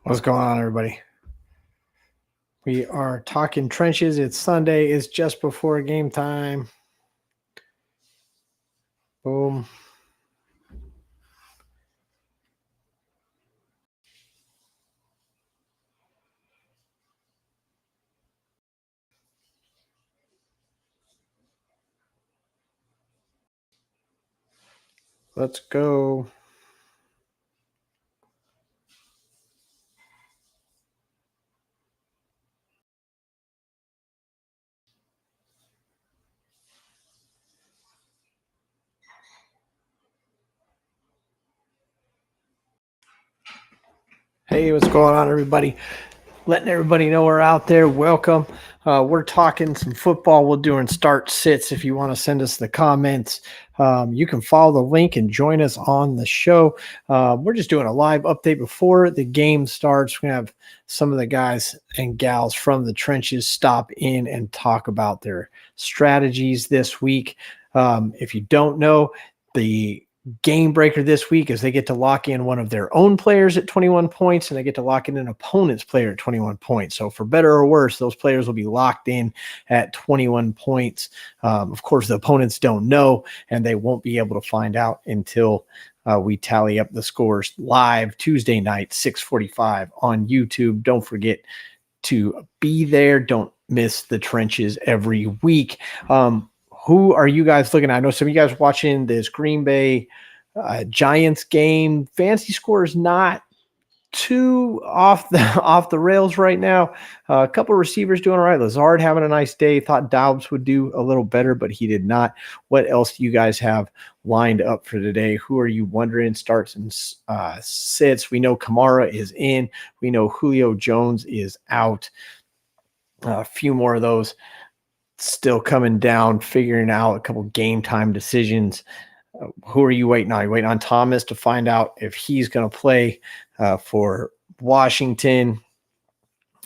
What's going on, everybody? We are talking trenches. It's Sunday. It's just before game time. Boom. Let's go. Hey, what's going on, everybody? Letting everybody know we're out there. Welcome. We're talking some football. We're doing start sits. If you want to send us the comments, you can follow the link and join us on the show. We're just doing a live update before the game starts. We're going to have some of the guys and gals from the trenches stop in and talk about their strategies this week. If you don't know, the game breaker this week is they get to lock in one of their own players at 21 points and they get to lock in an opponent's player at 21 points. So for better or worse, those players will be locked in at 21 points. Of course, the opponents don't know and they won't be able to find out until we tally up the scores live Tuesday night, 6:45 on YouTube. Don't forget to be there. Don't miss the trenches every week. Who are you guys looking at? I know some of you guys watching this Green Bay Giants game. Fantasy score is not too off the rails right now. A couple of receivers doing all right. Lazard having a nice day. Thought Doubs would do a little better, but he did not. What else do you guys have lined up for today? Who are you wondering starts and sits? We know Kamara is in. We know Julio Jones is out. A few more of those still coming down, figuring out a couple game time decisions. Who are you waiting on? Are you waiting on Thomas to find out if he's going to play for Washington?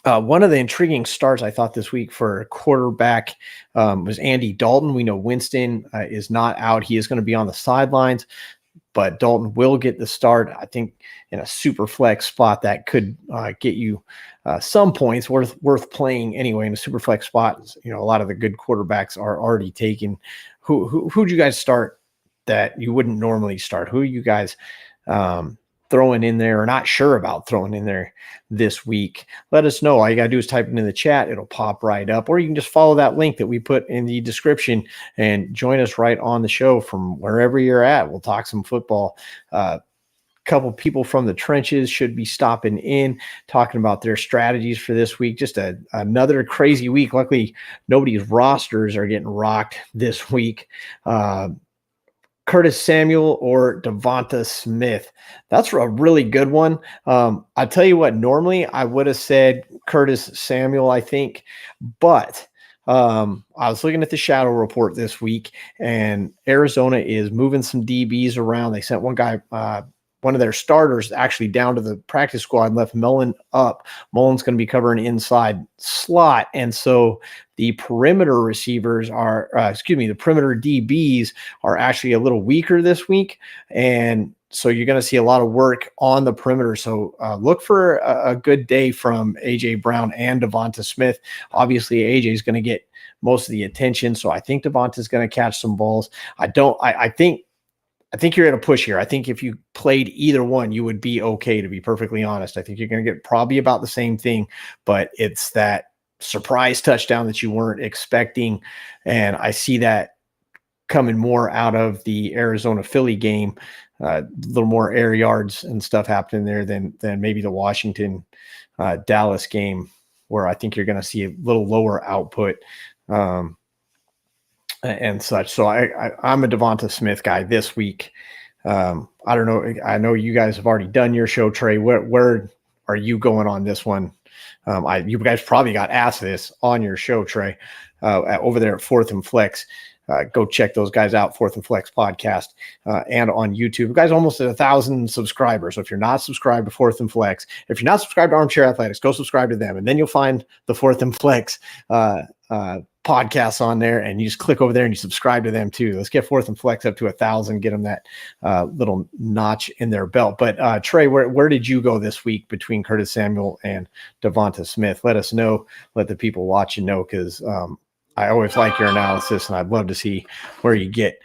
One of the intriguing starts I thought this week for quarterback was Andy Dalton. We know Winston is not out. He is going to be on the sidelines, but Dalton will get the start. I think in a super flex spot that could get you some points worth playing anyway in a super flex spot. You know, a lot of the good quarterbacks are already taken. Who'd you guys start that you wouldn't normally start? Who are you guys throwing in there or not sure about throwing in there this week? Let us know. All you got to do is type it in the chat. It'll pop right up, or you can just follow that link that we put in the description and join us right on the show from wherever you're at. We'll talk some football. Couple people from the trenches should be stopping in, talking about their strategies for this week. Just another crazy week. Luckily, nobody's rosters are getting rocked this week. Curtis Samuel or Devonta Smith. That's a really good one. I'll tell you what, normally I would have said Curtis Samuel, I think, but I was looking at the shadow report this week, and Arizona is moving some DBs around. They sent one guy, one of their starters, actually down to the practice squad and left Melon up. Melon's going to be covering inside slot, and so the perimeter receivers are, the perimeter DBs are actually a little weaker this week, and so you're going to see a lot of work on the perimeter. So look for a good day from A.J. Brown and Devonta Smith. Obviously, A.J. is going to get most of the attention, so I think Devonta is going to catch some balls. I think you're at a push here. I think if you played either one, you would be okay, to be perfectly honest. I think you're going to get probably about the same thing, but it's that surprise touchdown that you weren't expecting. And I see that coming more out of the Arizona-Philly game, a little more air yards and stuff happening there than maybe the Washington-Dallas game, where I think you're going to see a little lower output and such. So I'm a Devonta Smith guy this week. I don't know. I know you guys have already done your show, Trey. Where are you going on this one? You guys probably got asked this on your show, Trey, over there at Fourth and Flex. Go check those guys out, Fourth and Flex podcast, and on YouTube. You guys almost at 1,000 subscribers. So if you're not subscribed to Fourth and Flex, if you're not subscribed to Armchair Athletics, go subscribe to them, and then you'll find the Fourth and Flex podcasts on there, and you just click over there and you subscribe to them too. Let's get Fourth and Flex up to 1,000, get them that little notch in their belt. But Trey, where did you go this week between Curtis Samuel and Devonta Smith? Let us know. Let the people watching know, because I always like your analysis, and I'd love to see where you get.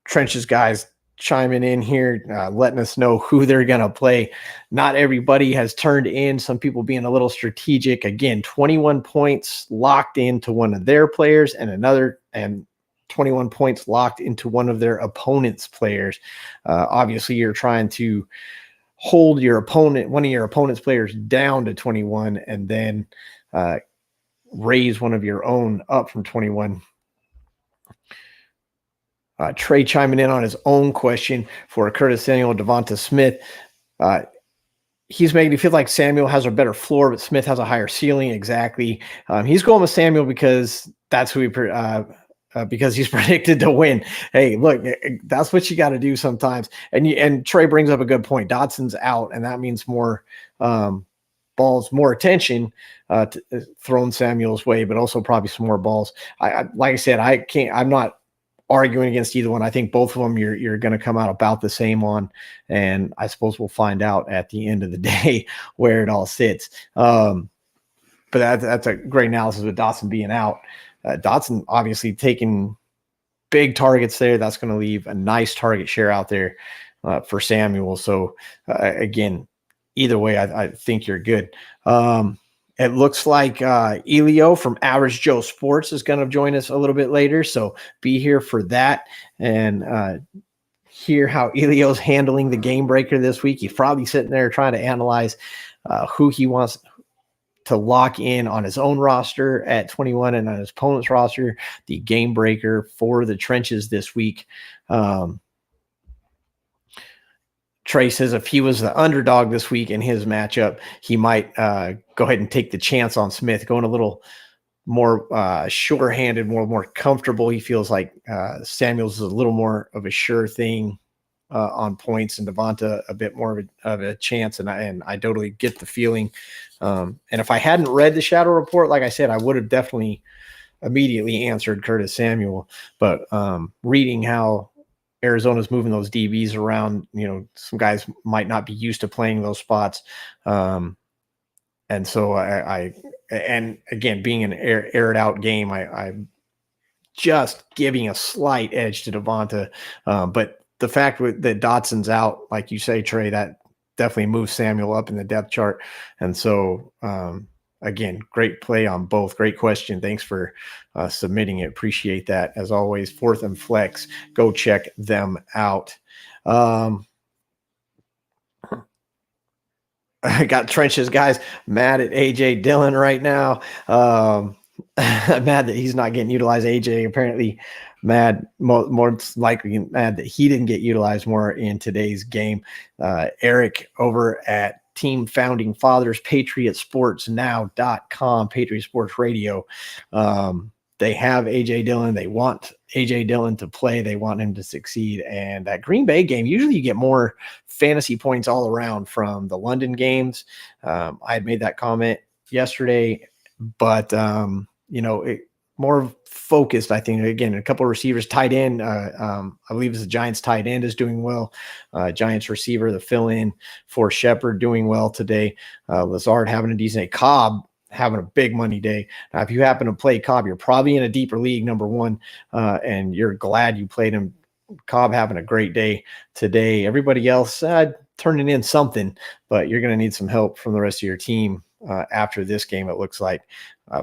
Trenches guys chiming in here, letting us know who they're going to play. Not everybody has turned in. Some people being a little strategic. Again, 21 points locked into one of their players, and 21 points locked into one of their opponent's players. Obviously, you're trying to hold one of your opponent's players down to 21, and then raise one of your own up from 21. Trey chiming in on his own question for Curtis Samuel and Devonta Smith. He's making me feel like Samuel has a better floor, but Smith has a higher ceiling. Exactly. He's going with Samuel because that's who because he's predicted to win. Hey, look, that's what you got to do sometimes. And Trey brings up a good point. Dotson's out, and that means more balls, more attention thrown Samuel's way, but also probably some more balls. Like I said, I'm not arguing against either one. I think both of them you're going to come out about the same on, and I suppose we'll find out at the end of the day where it all sits. But that's a great analysis with Dotson being out. Dotson obviously taking big targets there. That's going to leave a nice target share out there for Samuel. So again, either way, I think you're good. It looks like Elio from Average Joe Sports is going to join us a little bit later, so be here for that and hear how Elio's handling the game breaker this week. He's probably sitting there trying to analyze who he wants to lock in on his own roster at 21 and on his opponent's roster, the game breaker for the trenches this week. Trey says if he was the underdog this week in his matchup, he might go ahead and take the chance on Smith, going a little more sure-handed, more comfortable. He feels like Samuels is a little more of a sure thing on points, and Devonta a bit more of a chance. And I totally get the feeling. And if I hadn't read the Shadow Report, like I said, I would have definitely immediately answered Curtis Samuel. But reading how Arizona's moving those DBs around, some guys might not be used to playing those spots. And so and again, being an aired out game, I'm just giving a slight edge to Devonta. But the fact that Dotson's out, like you say, Trey, that definitely moves Samuel up in the depth chart. And so, again, great play on both. Great question. Thanks for submitting it. Appreciate that. As always, Fourth and Flex, go check them out. I got trenches guys mad at AJ Dillon right now. Mad that he's not getting utilized. AJ apparently mad, more likely mad that he didn't get utilized more in today's game. Eric over at Team Founding Fathers, PatriotSportsNow.com, Patriot Sports Radio. They have AJ Dillon. They want AJ Dillon to play. They want him to succeed. And that Green Bay game, usually you get more fantasy points all around from the London games. I had made that comment yesterday, but more focused, I think. Again, a couple of receivers, tight end. I believe it's the Giants tight end is doing well. Giants receiver, the fill-in for Shepard, doing well today. Lazard having a decent day. Cobb having a big money day. Now, if you happen to play Cobb, you're probably in a deeper league, number one, and you're glad you played him. Cobb having a great day today. Everybody else turning in something, but you're going to need some help from the rest of your team after this game, it looks like,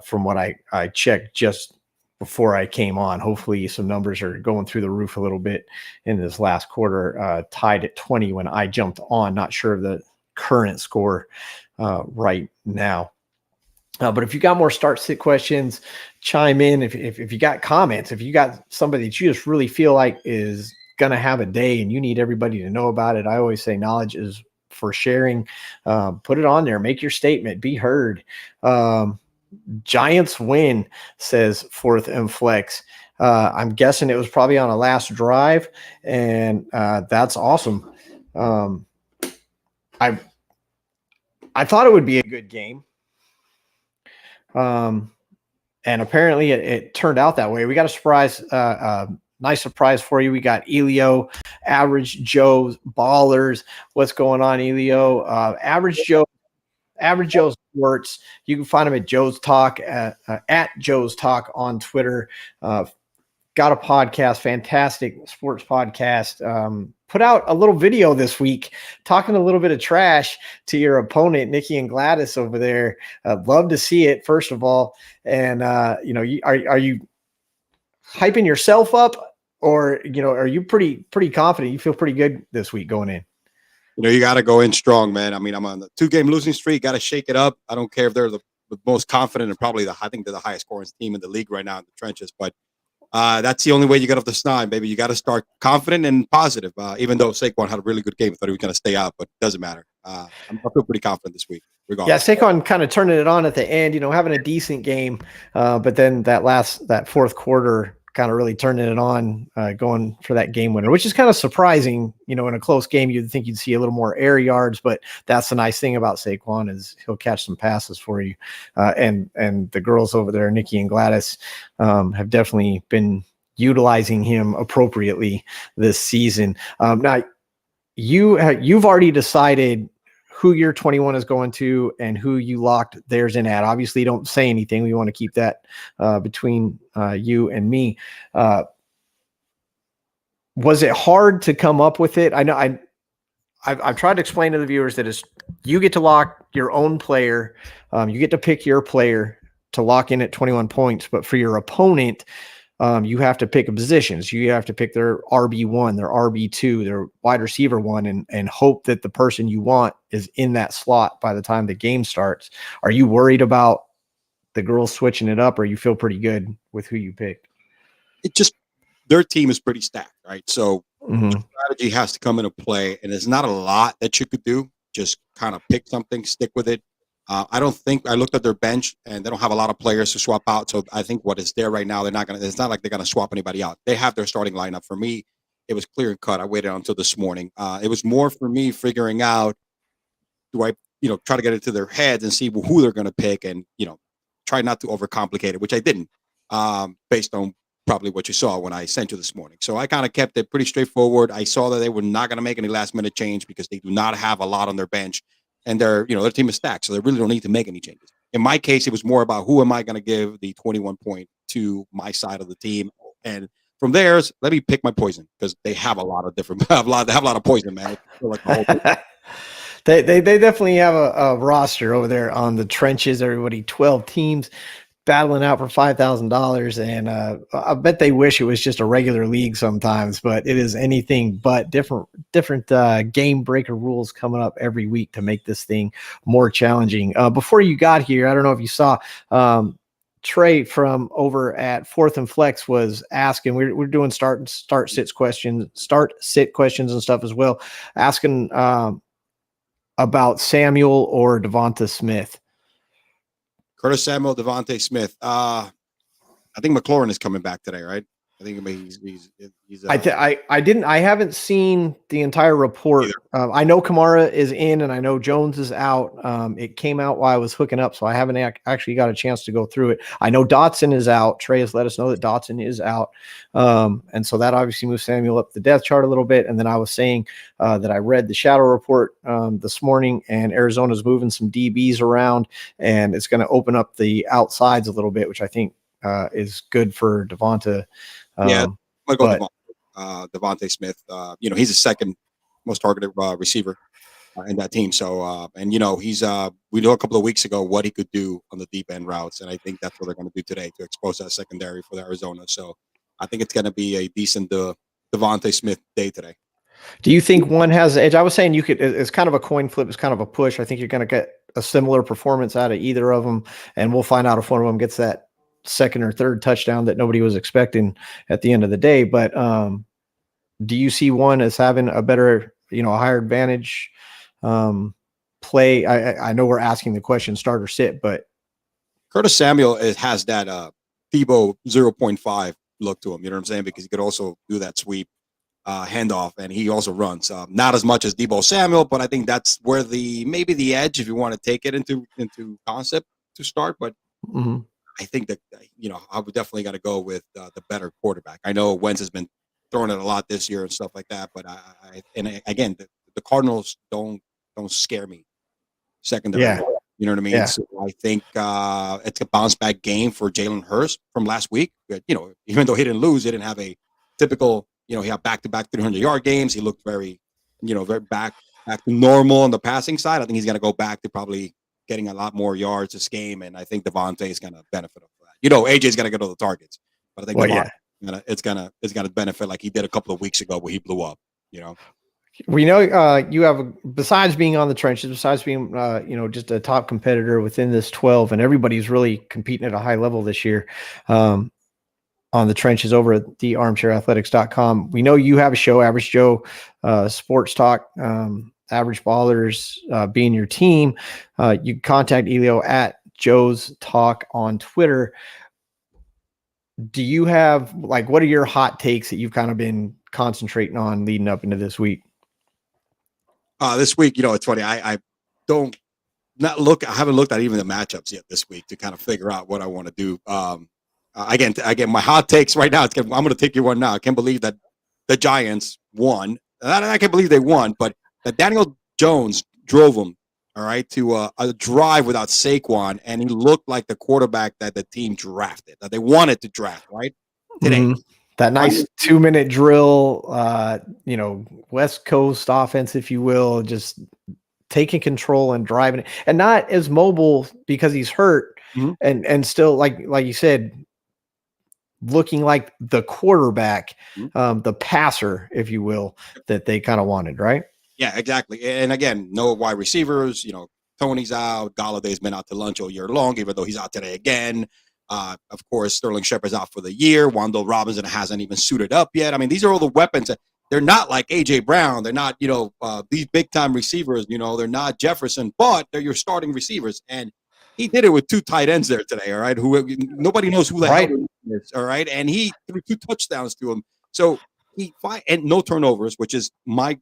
from what I checked just before I came on. Hopefully some numbers are going through the roof a little bit in this last quarter, tied at 20 when I jumped on. Not sure of the current score right now. But if you got more start sit questions, chime in. If you got comments, if you got somebody that you just really feel like is going to have a day and you need everybody to know about it, I always say knowledge is for sharing. Put it on there. Make your statement. Be heard. Giants win, says Fourth and Flex. I'm guessing it was probably on a last drive, and that's awesome. I thought it would be a good game. and apparently it turned out that way. We got a surprise, nice surprise for you. We got Elio, Average Joe, Ballers. What's going on, Elio? Average Joe Sports. You can find him at Joe's Talk at Joe's Talk on Twitter. Got a podcast, fantastic sports podcast. Put out a little video this week talking a little bit of trash to your opponent, Nikki and Gladys over there. Love to see it, first of all. And are you hyping yourself up, or are you pretty confident? You feel pretty good this week going in? You got to go in strong, man. I mean, I'm on the 2-game losing streak. Got to shake it up. I don't care if they're the most confident and probably I think they're the highest scoring team in the league right now in the trenches, but that's the only way you get off the snide, baby. You got to start confident and positive. Even though Saquon had a really good game, I thought he was going to stay out, but it doesn't matter. I feel pretty confident this week, regardless. Yeah, Saquon kind of turning it on at the end, having a decent game, but then that fourth quarter kind of really turning it on, going for that game winner, which is kind of surprising. In a close game, you'd think you'd see a little more air yards, but that's the nice thing about Saquon is he'll catch some passes for you. And the girls over there, Nikki and Gladys, have definitely been utilizing him appropriately this season. Now, you've already decided who your 21 is going to and who you locked theirs in at. Obviously, don't say anything. We want to keep that between you and me. Was it hard to come up with it? I know I've tried to explain to the viewers that you get to lock your own player. You get to pick your player to lock in at 21 points, but for your opponent, you have to pick positions. You have to pick their RB1, their RB2, their wide receiver 1, and hope that the person you want is in that slot by the time the game starts. Are you worried about the girls switching it up, or you feel pretty good with who you picked? Their team is pretty stacked, right? So strategy has to come into play, and there's not a lot that you could do. Just kind of pick something, stick with it. I looked at their bench, and they don't have a lot of players to swap out. So I think what is there right now, it's not like they're going to swap anybody out. They have their starting lineup. For me, it was clear and cut. I waited until this morning. It was more for me figuring out, do I, try to get into their heads and see who they're going to pick, and, try not to overcomplicate it, which I didn't, based on probably what you saw when I sent you this morning. So I kind of kept it pretty straightforward. I saw that they were not going to make any last minute change because they do not have a lot on their bench. And their team is stacked, so they really don't need to make any changes. In my case, it was more about who am I going to give the 21 point to my side of the team, and from theirs, let me pick my poison because they have a lot of different. They have a lot of poison, man. They definitely have a roster over there on the trenches. Everybody, 12 teams battling out for $5,000, and I bet they wish it was just a regular league sometimes, but it is anything but. Different game breaker rules coming up every week to make this thing more challenging. Before you got here, I don't know if you saw, Trey from over at Fourth and Flex was asking. We're doing start sit questions and stuff as well, asking about Samuel or Devonta Smith. Curtis Samuel, Devontae Smith. I think McLaurin is coming back today, right? I think he's I haven't seen the entire report. I know Kamara is in, and I know Jones is out. It came out while I was hooking up, so I haven't actually got a chance to go through it. I know Dotson is out. Trey has let us know that Dotson is out, and so that obviously moves Samuel up the depth chart a little bit. And then I was saying that I read the shadow report this morning, and Arizona's moving some DBs around, and it's going to open up the outsides a little bit, which I think is good for Devonta. I'm going to go Devontae Smith. He's the second most targeted receiver in that team. So, he's we know a couple of weeks ago what he could do on the deep end routes, and I think that's what they're going to do today to expose that secondary for Arizona. So, I think it's going to be a decent Devontae Smith day today. Do you think one has the edge? I was saying it's kind of a coin flip. It's kind of a push. I think you're going to get a similar performance out of either of them, and we'll find out if one of them gets that second or third touchdown that nobody was expecting at the end of the day. But do you see one as having a better, a higher advantage play? I know we're asking the question start or sit, but Curtis Samuel has that Debo 0.5 look to him. You know what I'm saying? Because he could also do that sweep handoff, and he also runs. Not as much as Debo Samuel, but I think that's where maybe the edge, if you want to take it into concept to start. But I think that I would definitely got to go with the better quarterback. I know Wentz has been throwing it a lot this year and stuff like that, but again, the Cardinals don't scare me secondary. Yeah. You know what I mean? Yeah. So I think it's a bounce back game for Jalen Hurts from last week. But, even though he didn't lose, he didn't have a typical, he had back-to-back 300-yard games. He looked very back to normal on the passing side. I think he's going to go back to probably getting a lot more yards this game, and I think Devontae is going to benefit from that. AJ's going to get all the targets, but I think it's going to benefit like he did a couple of weeks ago where he blew up. We know you have, besides being on the trenches, besides being just a top competitor within this 12, and everybody's really competing at a high level this year on the trenches over at the armchairathletics.com. We know you have a show, Average Joe Sports Talk, Average Ballers being your team. You can contact Elio at Joe's Talk on Twitter. Do you have, what are your hot takes that you've kind of been concentrating on leading up into this week? This week, it's funny. I haven't looked at even the matchups yet this week to kind of figure out what I want to do. Again, my hot takes right now. I'm going to take you one now. I can't believe that the Giants won. I can't believe they won, but that Daniel Jones drove them, all right, to a drive without Saquon, and he looked like the quarterback that the team drafted, that they wanted to draft, right? Today. Mm-hmm. That nice 2-minute drill, West Coast offense, if you will, just taking control and driving it, and not as mobile because he's hurt, and still, like you said, looking like the quarterback, the passer, if you will, that they kind of wanted, right? Yeah, exactly. And again, no wide receivers. Tony's out. Galladay's been out to lunch all year long, even though he's out today again. Of course, Sterling Shepard's out for the year. Wandale Robinson hasn't even suited up yet. I mean, these are all the weapons. They're not like A.J. Brown. They're not, these big-time receivers. They're not Jefferson, but they're your starting receivers. And he did it with 2 tight ends there today, all right? Nobody knows who the hell he is, all right? And he threw 2 touchdowns to him. So and no turnovers, which is my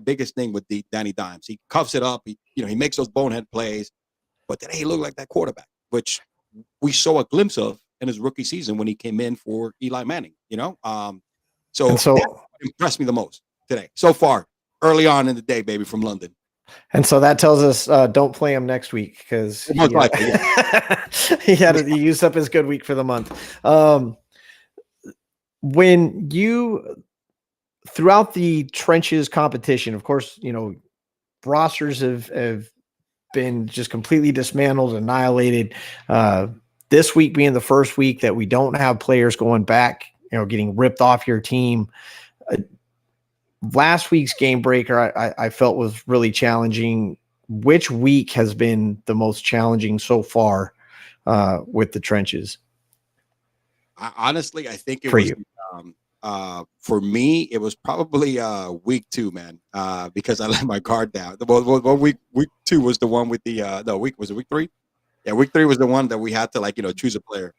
biggest thing with Danny Dimes. He cuffs it up. He makes those bonehead plays. But today he looked like that quarterback, which we saw a glimpse of in his rookie season when he came in for Eli Manning, So that impressed me the most today so far, early on in the day, baby, from London. And so that tells us don't play him next week because he used up his good week for the month. When you, throughout the trenches competition, of course, rosters have been just completely dismantled, annihilated. This week being the first week that we don't have players going back, getting ripped off your team. Last week's game breaker, I felt was really challenging. Which week has been the most challenging so far with the trenches? Honestly, I think it was for me. It was probably week 2, man, because I let my guard down. Week 2 was the one with the was it week 3? Yeah, week 3 was the one that we had to choose a player.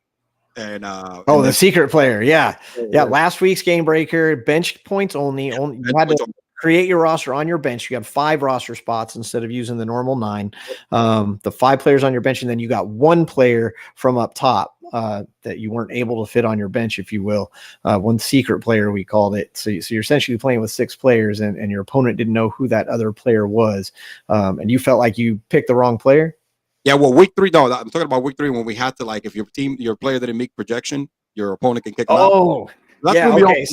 And the secret player, yeah. Last week's game breaker, bench points only. You had to create your roster on your bench. You have 5 roster spots instead of using the normal 9. The 5 players on your bench, and then you got 1 player from up top that you weren't able to fit on your bench, if you will. 1 secret player, we called it. So you're essentially playing with 6 players, and your opponent didn't know who that other player was, and you felt like you picked the wrong player. Yeah, well, week 3, no, I'm talking about week 3 when we had to, if your player didn't meet projection, your opponent can kick them out. That's okay.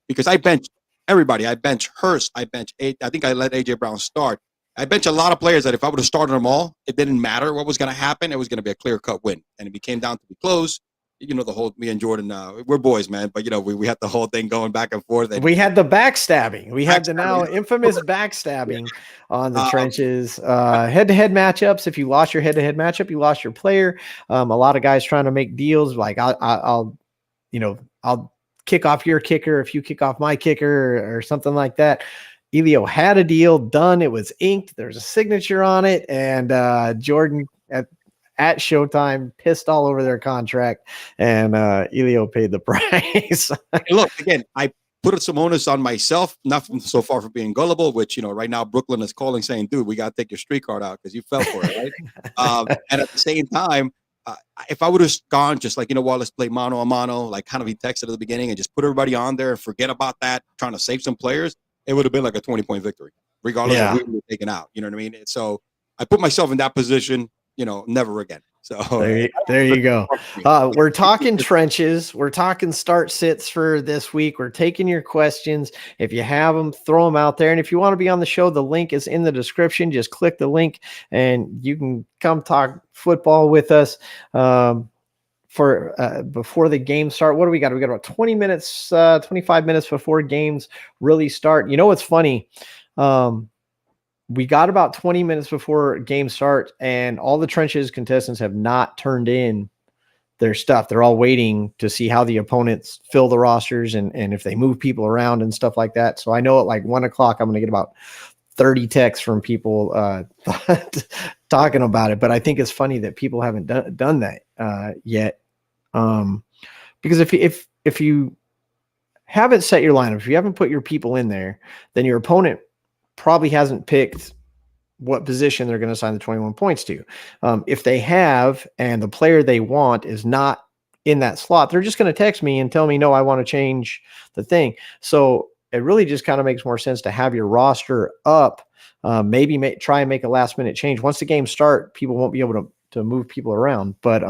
Because I bench everybody. I bench Hurst. I bench I think I let A.J. Brown start. I bench a lot of players that if I would have started them all, it didn't matter what was going to happen. It was going to be a clear-cut win. And it became down to be close. The whole, me and Jordan, we're boys, man. But, we had the whole thing going back and forth. And we had the backstabbing. We had the now infamous backstabbing on the trenches. Head-to-head matchups. If you lost your head-to-head matchup, you lost your player. A lot of guys trying to make deals like I'll kick off your kicker if you kick off my kicker or something like that. Elio had a deal done. It was inked. There's a signature on it. And Jordan at Showtime pissed all over their contract, and Elio paid the price. Look, again, I put some onus on myself, not so far from being gullible, which, right now Brooklyn is calling saying, dude, we got to take your street card out because you fell for it, right? And at the same time, if I would have gone just like, let's play mano a mano, like kind of he texted at the beginning and just put everybody on there and forget about that, trying to save some players, it would have been like a 20-point victory, regardless of who we were taking out. You know what I mean? So I put myself in that position, never again. So there you go. We're talking trenches. We're talking start sits for this week. We're taking your questions. If you have them, throw them out there. And if you want to be on the show, the link is in the description. Just click the link and you can come talk football with us. For before the games start. What do we got? We got about 20 minutes, 25 minutes before games really start. You know what's funny? We got about 20 minutes before games start, and all the trenches contestants have not turned in their stuff. They're all waiting to see how the opponents fill the rosters and if they move people around and stuff like that. So I know at like 1 o'clock, I'm going to get about 30 texts from people talking about it. But I think it's funny that people haven't done that yet. Because if you haven't set your lineup, if you haven't put your people in there, then your opponent probably hasn't picked what position they're going to assign the 21 points to. If they have, and the player they want is not in that slot, they're just going to text me and tell me, no, I want to change the thing. So it really just kind of makes more sense to have your roster up. Maybe try and make a last minute change. Once the games start, people won't be able to move people around, but,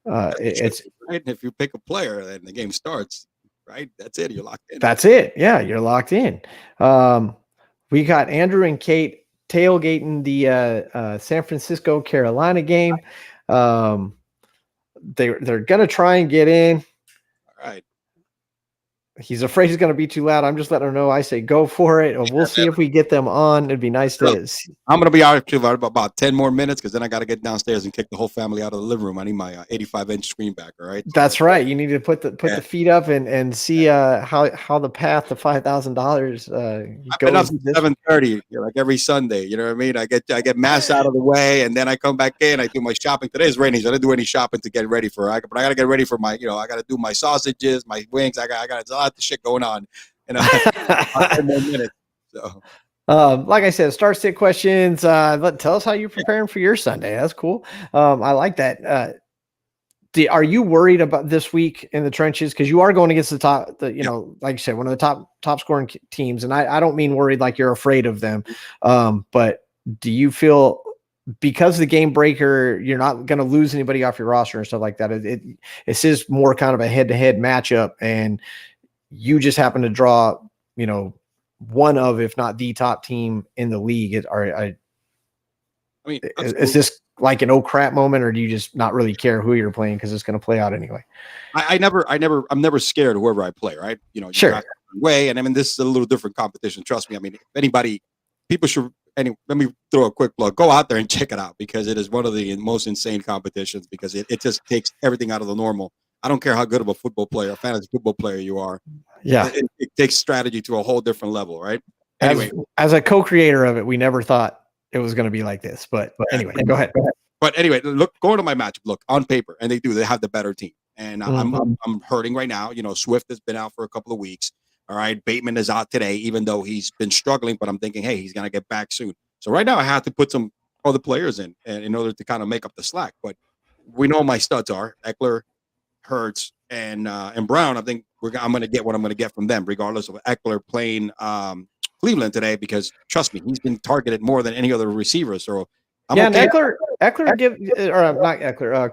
it's right. If you pick a player and the game starts, right, that's it. You're locked in. That's it. Yeah, you're locked in. We got Andrew and Kate tailgating the San Francisco Carolina game. They're gonna try and get in. All right. He's afraid he's going to be too loud. I'm just letting him know. I say go for it. We'll see if we get them on. It'd be nice to see. I'm going to be out for about 10 more minutes because then I got to get downstairs and kick the whole family out of the living room. I need my 85-inch screen back. All right. That's right. You need to put the feet up and see how the path to $5,000 I've been up at 7:30 like every Sunday. You know what I mean? I get mass out of the way and then I come back in. I do my shopping. Today's raining, so I didn't do any shopping to get ready for it. But I got to get ready for my, I got to do my sausages, my wings. I got a lot of shit going on. And 10 more minutes. So. Like I said, start sit questions. Tell us how you're preparing for your Sunday. That's cool. I like that. Are you worried about this week in the trenches? Because you are going against the top, like you said, one of the top scoring teams. And I don't mean worried like you're afraid of them. But do you feel because the game breaker, you're not going to lose anybody off your roster and stuff like that? It's just more kind of a head-to-head matchup, and you just happen to draw, one of, if not the top team in the league. Is this like an oh crap moment, or do you just not really care who you're playing because it's going to play out anyway? I'm never scared of whoever I play, right? Sure. Way, and I mean, this is a little different competition. Trust me. I mean, if anybody, people should. Anyway, let me throw a quick plug. Go out there and check it out because it is one of the most insane competitions because it just takes everything out of the normal. I don't care how good of a football player, a fantasy football player you are. Yeah. It takes strategy to a whole different level, right? Anyway. As a co-creator of it, we never thought it was going to be like this. But anyway, go ahead. But anyway, going to my matchup, look, on paper, and they have the better team. And I'm hurting right now. Swift has been out for a couple of weeks. All right. Bateman is out today, even though he's been struggling. But I'm thinking, hey, he's going to get back soon. So right now I have to put some other players in order to kind of make up the slack. But we know my studs are Eckler, Hurts, and Brown. I think I'm going to get what I'm going to get from them, regardless of Eckler playing Cleveland today, because trust me, he's been targeted more than any other receiver. So okay. And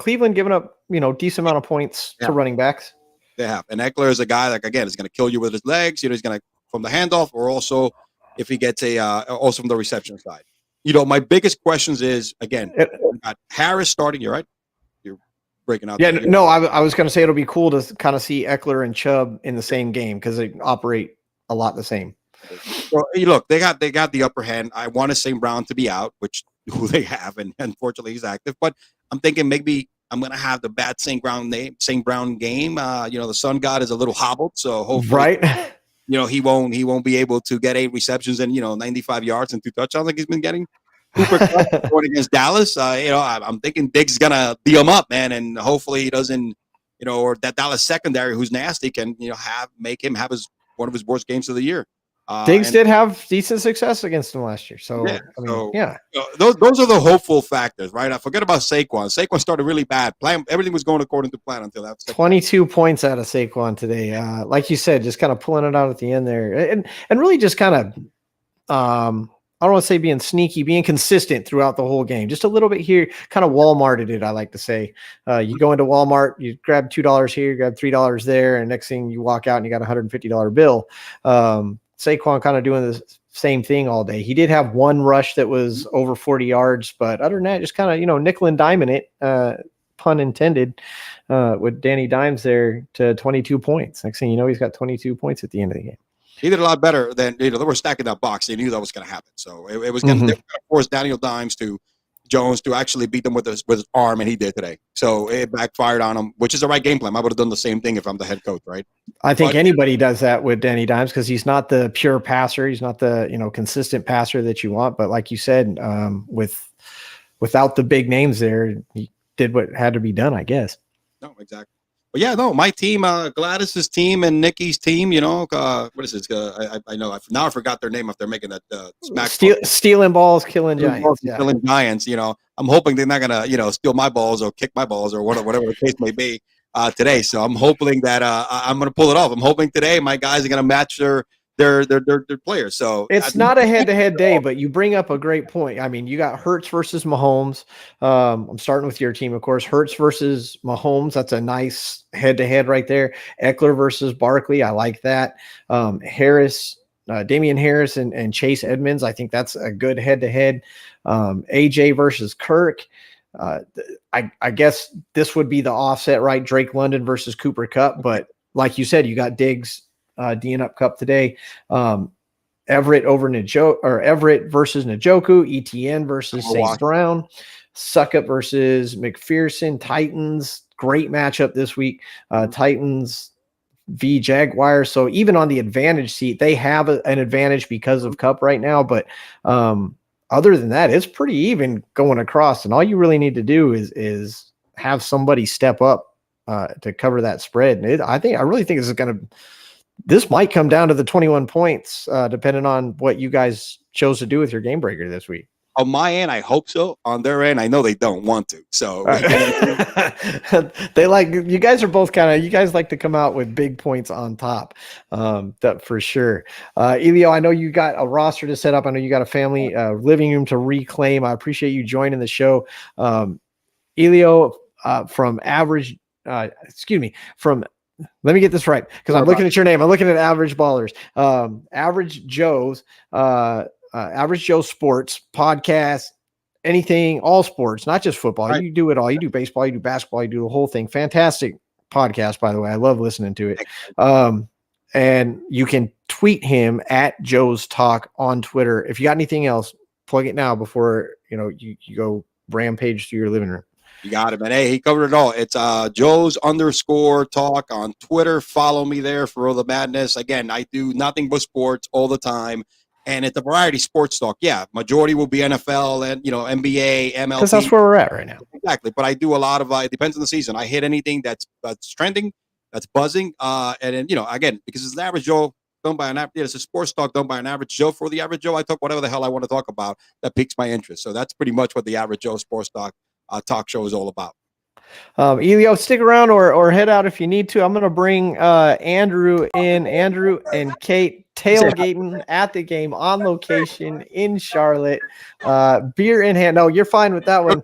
Cleveland giving up decent amount of points to running backs. They have, and Eckler is a guy that again is going to kill you with his legs. He's going to from the handoff, or also if he gets also from the reception side. My biggest questions is again, we got Harris starting. You're right. Breaking out. Yeah, no, I was going to say it'll be cool to kind of see Eckler and Chubb in the same game because they operate a lot the same. Well, look, they got the upper hand. I want to St. Brown to be out, who they have, and unfortunately he's active. But I'm thinking maybe I'm going to have the bad St. Brown game. The sun god is a little hobbled, so hopefully, right. He won't be able to get 8 receptions and 95 yards and 2 touchdowns like he's been getting. Cooper going against Dallas, I'm thinking Diggs gonna D him up, man, and hopefully he doesn't, or that Dallas secondary who's nasty can, make him have one of his worst games of the year. Diggs did have decent success against them last year. So, yeah, I mean, those are the hopeful factors, right? I forget about Saquon. Saquon started really bad. Everything was going according to plan until that. 22 points out of Saquon today. Like you said, just kind of pulling it out at the end there, and really just kind of, I don't want to say being sneaky, being consistent throughout the whole game. Just a little bit here, kind of Walmarted it, I like to say. You go into Walmart, you grab $2 here, you grab $3 there, and next thing you walk out and you got a $150 bill. Saquon kind of doing the same thing all day. He did have one rush that was over 40 yards, but other than that, just kind of, nickel and diming it, pun intended, with Danny Dimes there to 22 points. Next thing you know, he's got 22 points at the end of the game. He did a lot better than, they were stacking that box. They knew that was going to happen. So it was going to force Daniel Jones to actually beat them with his arm, and he did today. So it backfired on him, which is the right game plan. I would have done the same thing if I'm the head coach, right? I think anybody does that with Danny Dimes because he's not the pure passer. He's not the consistent passer that you want. But like you said, without the big names there, he did what had to be done, I guess. No, exactly. But yeah, no, my team, Gladys's team and Nikki's team, what is this? I know. Now I forgot their name after making that smack. Stealing balls, killing giants. Killing giants. I'm hoping they're not gonna, steal my balls or kick my balls or whatever the case may be today. So I'm hoping that I'm gonna pull it off. I'm hoping today my guys are gonna match their players. So it's not a head-to-head day, but you bring up a great point. I mean, you got Hurts versus Mahomes. I'm starting with your team, of course. Hurts versus Mahomes. That's a nice head-to-head right there. Eckler versus Barkley. I like that. Harris, Damian Harris and Chase Edmonds. I think that's a good head-to-head. AJ versus Kirk. I guess this would be the offset, right? Drake London versus Cooper Kupp. But like you said, you got Diggs D'ing up Cup today. Everett versus Njoku, ETN versus St. Brown, Suckup versus McPherson, Titans. Great matchup this week. Titans v Jaguars. So even on the advantage seat, they have an advantage because of Cup right now. But other than that, it's pretty even going across. And all you really need to do is have somebody step up to cover that spread. And I really think this might come down to the 21 points, depending on what you guys chose to do with your game breaker this week. On my end, I hope so. On their end, I know they don't want to. So you guys are both you guys like to come out with big points on top. That for sure. Elio, I know you got a roster to set up. I know you got a family living room to reclaim. I appreciate you joining the show. Elio, let me get this right because I'm looking at your name. I'm looking at Average Ballers. Average Joe Sports podcast, anything, all sports, not just football. Right. You do it all. You do baseball, you do basketball, you do the whole thing. Fantastic podcast, by the way. I love listening to it. And you can tweet him at Joe's Talk on Twitter. If you got anything else, plug it now before you go rampage through your living room. You got it, man. Hey, he covered it all. It's Joe's_talk on Twitter. Follow me there for all the madness. Again, I do nothing but sports all the time. And it's a variety sports talk. Yeah, majority will be NFL and, NBA, MLB. Because that's where we're at right now. Exactly. But I do a lot of, it depends on the season. I hit anything that's trending, that's buzzing. And then, again, because it's an average Joe done by it's a sports talk done by an average Joe. For the average Joe, I talk whatever the hell I want to talk about that piques my interest. So that's pretty much what the average Joe sports talk show is all about. Elio, stick around or head out if you need to. I'm going to bring Andrew and Kate tailgating at the game on location in Charlotte. Beer in hand. No, you're fine with that one.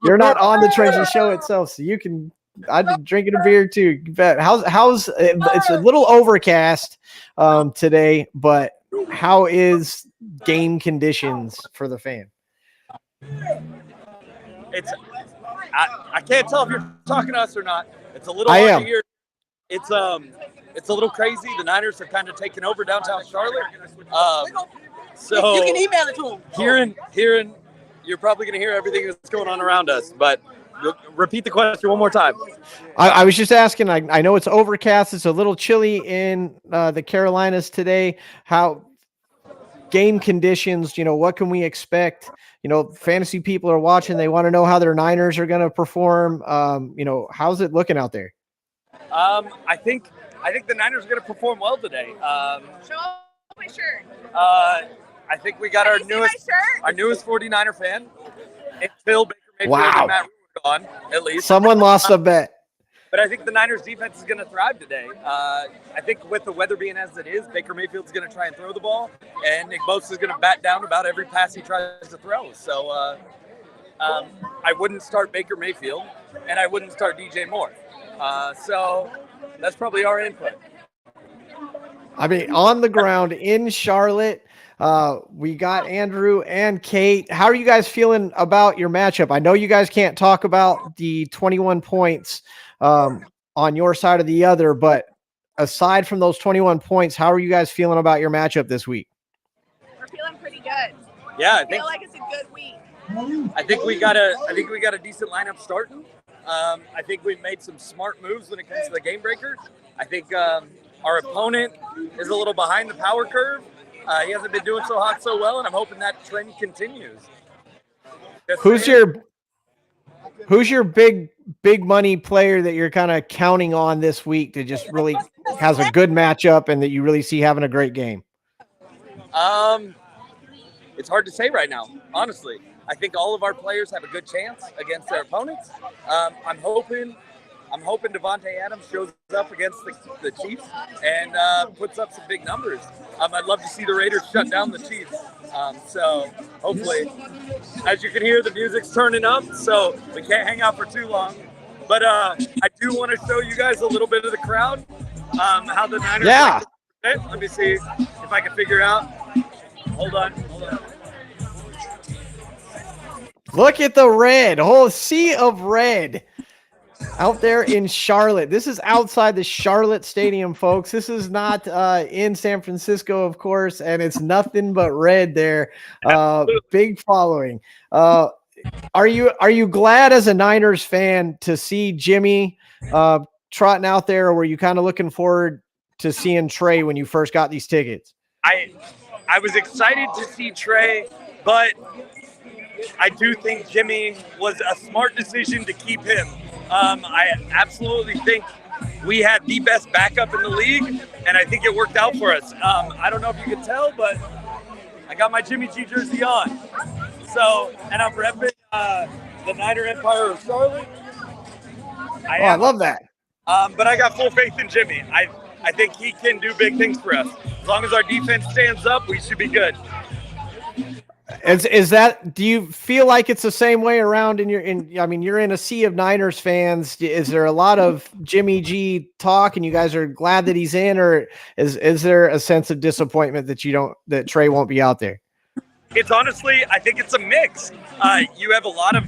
You're not on the Trenches show itself, so you can. I'm drinking a beer too. How's it's a little overcast today, but how is game conditions for the fan? I can't tell if you're talking to us or not. It's a little hard to hear. It's a little crazy. The Niners have kind of taken over downtown Charlotte. So you can email it to them. Hearing, you're probably going to hear everything that's going on around us. But repeat the question one more time. I was just asking. I know it's overcast. It's a little chilly in the Carolinas today. How game conditions? What can we expect? Fantasy people are watching. They want to know how their Niners are going to perform. How's it looking out there? I think I think the Niners are going to perform well today. Show off my shirt. I think we got our newest 49er fan until Baker Mayfield and Matt Rule are gone, at least. Someone lost a bet. But I think the Niners defense is going to thrive today. I think with the weather being as it is, Baker Mayfield's going to try and throw the ball, and Nick Bosa is going to bat down about every pass he tries to throw. So I wouldn't start Baker Mayfield, and I wouldn't start DJ Moore. So that's probably our input. I mean, on the ground in Charlotte, we got Andrew and Kate. How are you guys feeling about your matchup? I know you guys can't talk about the 21 points on your side or the other, but aside from those 21 points, how are you guys feeling about your matchup this week? We're feeling pretty good. Yeah, I feel like it's a good week. I think we got a decent lineup starting. I think we've made some smart moves when it comes to the game breaker. I think our opponent is a little behind the power curve. He hasn't been doing so hot so well, and I'm hoping that trend continues. Who's your big money player that you're kind of counting on this week to just really has a good matchup and that you really see having a great game? It's hard to say right now, honestly. I think all of our players have a good chance against their opponents. I'm hoping Devontae Adams shows up against the Chiefs and puts up some big numbers. I'd love to see the Raiders shut down the Chiefs. So hopefully, as you can hear, the music's turning up, so we can't hang out for too long. But I do want to show you guys a little bit of the crowd, how the Niners. Yeah. Let me see if I can figure out. Hold on. Look at the red, whole sea of red out there in Charlotte. This is outside the Charlotte Stadium, folks. This is not in San Francisco, of course, and it's nothing but red there. Big following. Are you glad as a Niners fan to see Jimmy trotting out there, or were you kind of looking forward to seeing Trey when you first got these tickets? I was excited to see Trey, but I do think Jimmy was a smart decision to keep him. I absolutely think we had the best backup in the league, and I think it worked out for us. I don't know if you can tell, but I got my Jimmy G jersey on. So, and I'm repping the Niner Empire of Charlotte. I love that. But I got full faith in Jimmy. I think he can do big things for us. As long as our defense stands up, we should be good. Is that? Do you feel like it's the same way around you're in a sea of Niners fans? Is there a lot of Jimmy G talk, and you guys are glad that he's in, or is there a sense of disappointment that Trey won't be out there? It's honestly, I think it's a mix. You have a lot of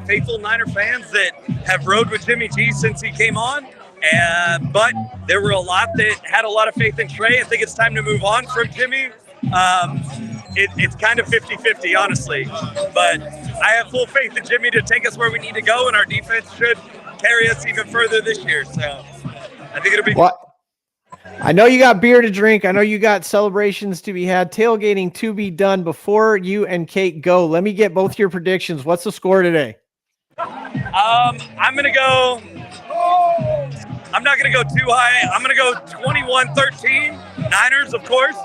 faithful Niner fans that have rode with Jimmy G since he came on, but there were a lot that had a lot of faith in Trey. I think it's time to move on from Jimmy. It's kind of 50-50, honestly. But I have full faith in Jimmy to take us where we need to go, and our defense should carry us even further this year. So I think it'll be good. I know you got beer to drink. I know you got celebrations to be had, tailgating to be done. Before you and Kate go, let me get both your predictions. What's the score today? I'm going to go – I'm not going to go too high. I'm going to go 21-13. Niners, of course.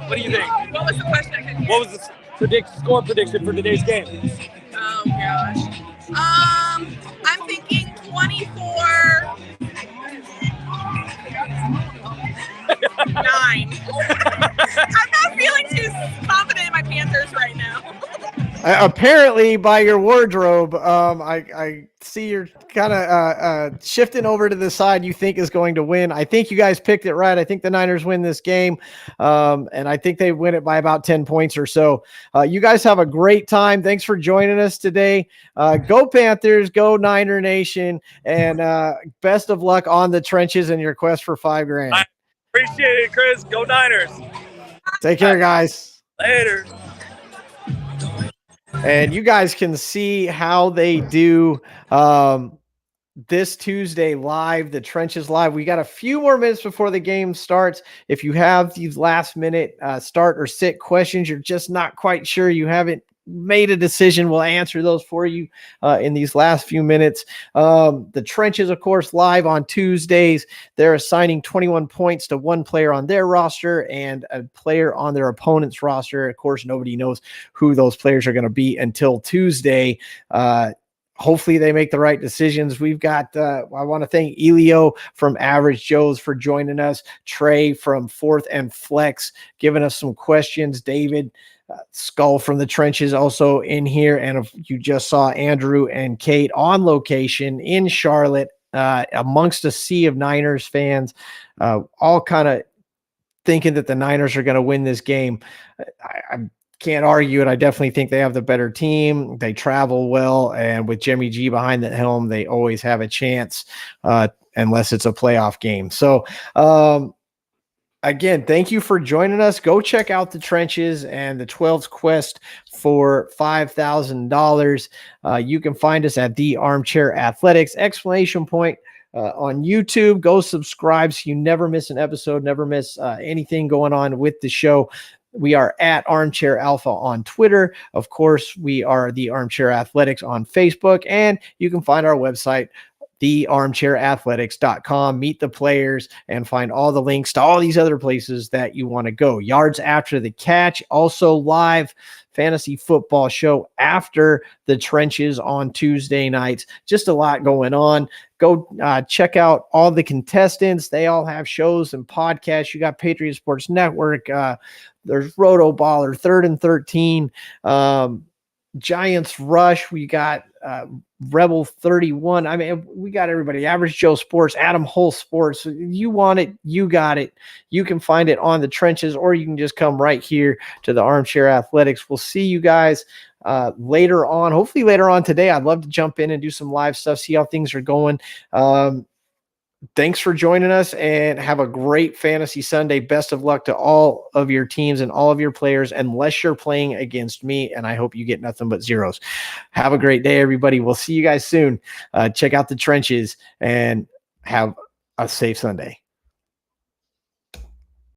What do you think? What was the question? What was the score prediction for today's game? Oh, gosh. I'm thinking 24-9. I'm not feeling too confident in my Panthers right now. Apparently, by your wardrobe, I see you're kind of shifting over to the side you think is going to win. I think you guys picked it right. I think the Niners win this game, and I think they win it by about 10 points or so. You guys have a great time. Thanks for joining us today. Go Panthers, go Niner Nation, and best of luck on the trenches in your quest for $5,000. I appreciate it, Chris. Go Niners. Take care, guys. Later. And you guys can see how they do this Tuesday live, the Trenches live. We got a few more minutes before the game starts. If you have these last minute start or sit questions, you're just not quite sure, you haven't made a decision. We'll answer those for you in these last few minutes. The Trenches, of course, live on Tuesdays. They're assigning 21 points to one player on their roster and a player on their opponent's roster. Of course, nobody knows who those players are going to be until Tuesday. Hopefully they make the right decisions. We've got, I want to thank Elio from Average Joe's for joining us. Trey from Fourth and Flex giving us some questions. David Skull from the Trenches also in here. And if you just saw Andrew and Kate on location in Charlotte, amongst a sea of Niners fans, all kind of thinking that the Niners are going to win this game. I can't argue it. I definitely think they have the better team. They travel well, and with Jimmy G behind the helm, they always have a chance, unless it's a playoff game. So, again, thank you for joining us. Go check out the Trenches and the 12's quest for $5,000. You can find us at the Armchair Athletics ! On YouTube. Go subscribe so you never miss an episode, never miss anything going on with the show. We are at Armchair Alpha on Twitter. Of course, we are the Armchair Athletics on Facebook, and you can find our website, thearmchairathletics.com. Meet the players and find all the links to all these other places that you want to go. Yards After the Catch, also live fantasy football show after the Trenches on Tuesday nights. Just a lot going on. Go check out all the contestants. They all have shows and podcasts. You got Patriot Sports Network. There's Roto Baller, 3rd and 13. Giants Rush. We got Rebel 31. I mean, we got everybody. Average Joe Sports, Adam Hull Sports. You want it, you got it. You can find it on the Trenches, or you can just come right here to the Armchair Athletics. We'll see you guys later on. Hopefully later on today. I'd love to jump in and do some live stuff, see how things are going. Thanks for joining us, and have a great fantasy Sunday. Best of luck to all of your teams and all of your players, unless you're playing against me, and I hope you get nothing but zeros. Have a great day, everybody. We'll see you guys soon. Check out the Trenches and have a safe Sunday.